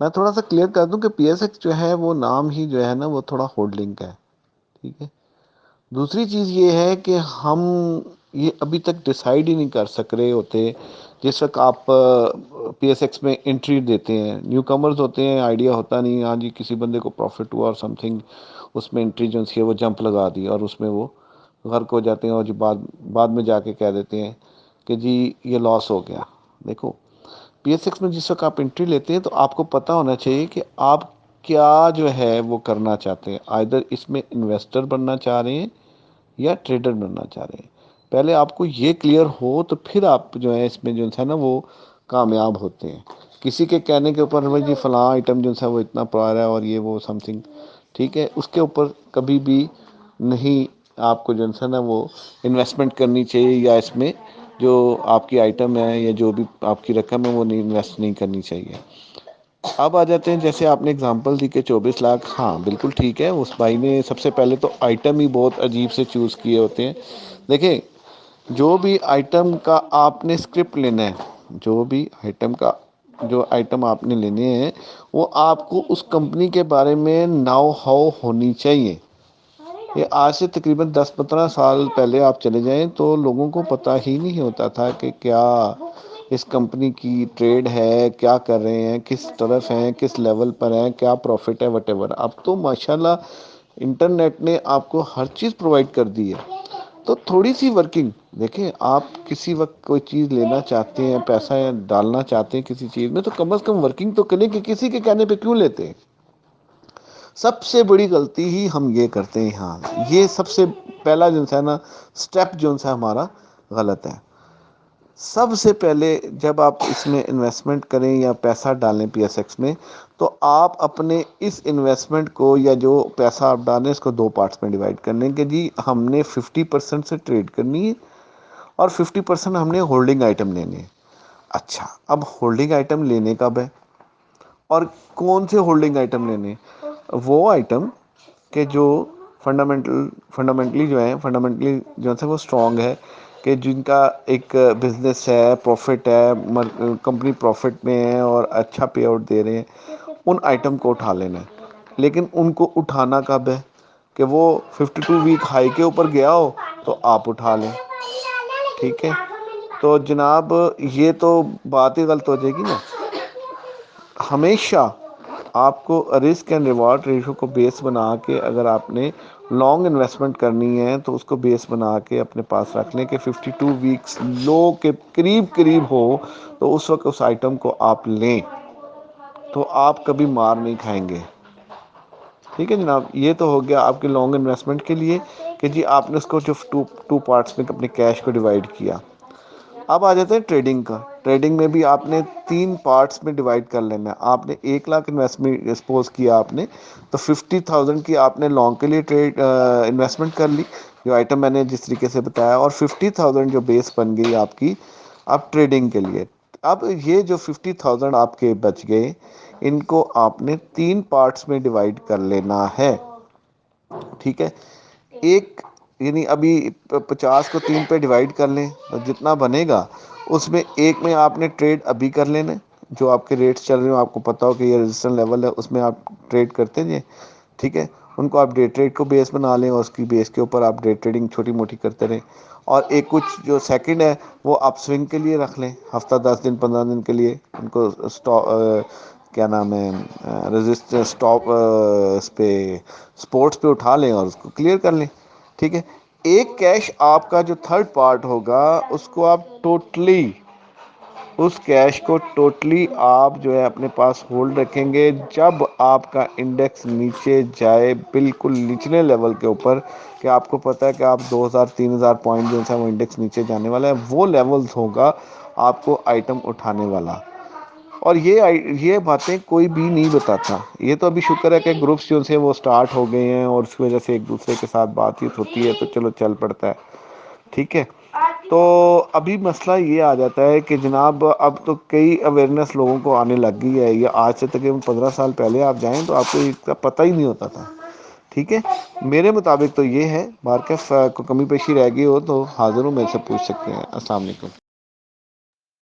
میں تھوڑا سا کلیئر کر دوں کہ پی ایس ایکس جو ہے وہ نام ہی جو ہے نا وہ تھوڑا ہولڈنگ کا ہے. ٹھیک ہے. دوسری چیز یہ ہے کہ ہم یہ ابھی تک ڈسائیڈ ہی نہیں کر سک رہے ہوتے جس وقت آپ پی ایس ایکس میں انٹری دیتے ہیں. نیو کمرز ہوتے ہیں، آئیڈیا ہوتا نہیں، ہاں جی کسی بندے کو پروفٹ ہوا اور سم تھنگ اس میں انٹری جو ہے وہ جمپ لگا دی اور اس میں وہ غرق ہو جاتے ہیں، اور جو بعد میں جا کے کہہ دیتے ہیں کہ جی یہ لاس ہو گیا. دیکھو پی ایس ایکس میں جس وقت آپ انٹری لیتے ہیں تو آپ کو پتہ ہونا چاہیے کہ آپ کیا جو ہے وہ کرنا چاہتے ہیں. آئدر اس میں انویسٹر بننا چاہ رہے ہیں یا ٹریڈر بننا چاہ رہے ہیں. پہلے آپ کو یہ کلیئر ہو تو پھر آپ جو ہے اس میں جو ہے نا وہ کامیاب ہوتے ہیں. کسی کے کہنے کے اوپر جی فلاں آئٹم جو ہے وہ اتنا پا رہا ہے اور یہ وہ سم تھنگ، ٹھیک ہے، اس کے اوپر کبھی بھی نہیں آپ کو جو ہے نا وہ انویسٹمنٹ کرنی چاہیے، یا اس میں جو آپ کی آئٹم ہے یا جو بھی آپ کی رقم ہے وہ نہیں انویسٹ نہیں کرنی چاہیے. اب آ جاتے ہیں جیسے آپ نے اگزامپل دی کہ 24 لاکھ. ہاں بالکل ٹھیک ہے، اس بھائی نے سب سے پہلے تو آئٹم ہی بہت عجیب سے چوز کیے ہوتے ہیں. دیکھیں جو بھی آئٹم کا آپ نے اسکرپٹ لینا ہے، جو بھی آئٹم کا جو آئٹم آپ نے لینے ہیں وہ آپ کو اس کمپنی کے بارے میں ناؤ ہاؤ ہونی چاہیے. یہ آج سے تقریباً 10-15 سال پہلے آپ چلے جائیں تو لوگوں کو پتہ ہی نہیں ہوتا تھا کہ کیا اس کمپنی کی ٹریڈ ہے، کیا کر رہے ہیں، کس طرف ہیں، کس لیول پر ہیں، کیا پروفٹ ہے، وٹ ایور. اب تو ماشاء اللہ انٹرنیٹ نے آپ کو ہر چیز پرووائڈ کر دی ہے. تو تھوڑی سی ورکنگ دیکھیں، آپ کسی وقت کوئی چیز لینا چاہتے ہیں، پیسہ ڈالنا چاہتے ہیں کسی چیز میں، تو کم از کم ورکنگ تو کریں کہ کسی کے کہنے پہ کیوں لیتے ہیں. سب سے بڑی غلطی ہی ہم یہ کرتے ہیں. ہاں یہ سب سے پہلا جو ہے نا اسٹیپ جو سا ہمارا غلط ہے. سب سے پہلے جب آپ اس میں انویسٹمنٹ کریں یا پیسہ ڈالیں پی ایس ایکس میں، تو آپ اپنے اس انویسٹمنٹ کو یا جو پیسہ آپ ڈالیں اس کو دو پارٹس میں ڈیوائڈ کرنے کہ جی ہم نے 50% سے ٹریڈ کرنی ہے اور 50% ہم نے ہولڈنگ آئٹم لینے ہیں. اچھا اب ہولڈنگ آئٹم لینے کب ہے اور کون سے ہولڈنگ آئٹم لینے؟ وہ آئٹم کہ جو فنڈامنٹلی جو ہے فنڈامنٹلی جو ہے وہ اسٹرانگ ہے، کہ جن کا ایک بزنس ہے، پروفٹ ہے، کمپنی پروفٹ میں ہے اور اچھا پے آؤٹ دے رہے ہیں، ان آئٹم کو اٹھا لینا ہے. لیکن ان کو اٹھانا کب ہے کہ وہ 52 ویک ہائی کے اوپر گیا ہو تو آپ اٹھا لیں. ٹھیک ہے، تو جناب یہ تو بات ہی غلط ہو جائے گی نا. ہمیشہ آپ کو رسک اینڈ ریوارڈ ریشو کو بیس بنا کے اگر آپ نے لانگ انویسٹمنٹ کرنی ہے تو اس کو بیس بنا کے اپنے پاس رکھ لیں کہ 52 ویکس لو کے قریب قریب ہو تو اس وقت اس آئٹم کو آپ لیں تو آپ کبھی مار نہیں کھائیں گے. ٹھیک ہے جناب، یہ تو ہو گیا آپ کے لانگ انویسٹمنٹ کے لیے کہ جی آپ نے اس کو جو ٹو پارٹس میں اپنے کیش کو ڈیوائڈ کیا. اب آ جاتے ہیں ٹریڈنگ کا. ٹریڈنگ میں بھی آپ نے 3 پارٹس میں ڈیوائڈ کر لینا ہے. آپ نے 1 لاکھ انویسٹمنٹ سپوز کیا آپ نے، تو 50,000 کی آپ نے لانگ کے لیے ٹریڈ انویسٹمنٹ کر لی جو آئٹم میں نے جس طریقے سے بتایا، اور 50,000 جو بیس بن گئی آپ کی اب ٹریڈنگ کے لیے. اب یہ جو 50,000 آپ کے بچ گئے ان کو آپ نے 3 پارٹس میں ڈیوائڈ کر لینا ہے. ٹھیک ہے، ایک یعنی ابھی 50 کو 3 پہ ڈیوائڈ کر لیں تو جتنا بنے گا اس میں ایک میں آپ نے ٹریڈ ابھی کر لینا جو آپ کے ریٹس چل رہے ہو، آپ کو پتا ہو کہ یہ رجسٹر لیول ہے اس میں آپ ٹریڈ کرتے ہیں. ٹھیک ہے، ان کو آپ ڈے ٹریڈ کو بیس بنا لیں اور اس کی بیس کے اوپر آپ ڈے ٹریڈنگ چھوٹی موٹی کرتے رہیں. اور ایک کچھ جو سیکنڈ ہے وہ آپ سوئنگ کے لیے رکھ لیں، ہفتہ 10 دن 15 دن کے لیے ان کو کیا نام ہے رجسٹر اسٹاپ اس پہ اسپورٹس پہ اٹھا لیں اور اس کو کلیئر کر لیں. ٹھیک ہے، ایک کیش آپ کا جو تھرڈ پارٹ ہوگا اس کو آپ ٹوٹلی اس کیش کو ٹوٹلی آپ جو ہے اپنے پاس ہولڈ رکھیں گے. جب آپ کا انڈیکس نیچے جائے بالکل نچلے لیول کے اوپر کہ آپ کو پتہ ہے کہ آپ 2,000-3,000 پوائنٹ جو ہے وہ انڈیکس نیچے جانے والا ہے، وہ لیولز ہوگا آپ کو آئٹم اٹھانے والا. اور یہ باتیں کوئی بھی نہیں بتاتا. یہ تو ابھی شکر ہے کہ گروپس جو سے وہ سٹارٹ ہو گئے ہیں اور اس کی وجہ سے ایک دوسرے کے ساتھ بات چیت ہوتی ہے تو چلو چل پڑتا ہے. ٹھیک ہے، تو ابھی مسئلہ یہ آ جاتا ہے کہ جناب اب تو کئی اویئرنیس لوگوں کو آنے لگ گئی ہے. یہ آج سے تقریباً 15 سال پہلے آپ جائیں تو آپ کو اس کا پتہ ہی نہیں ہوتا تھا. ٹھیک ہے، میرے مطابق تو یہ ہے. مارکیٹ کو کمی پیشی رہ گئی ہو تو حاضر ہوں، میرے سے پوچھ سکتے ہیں. السلام علیکم.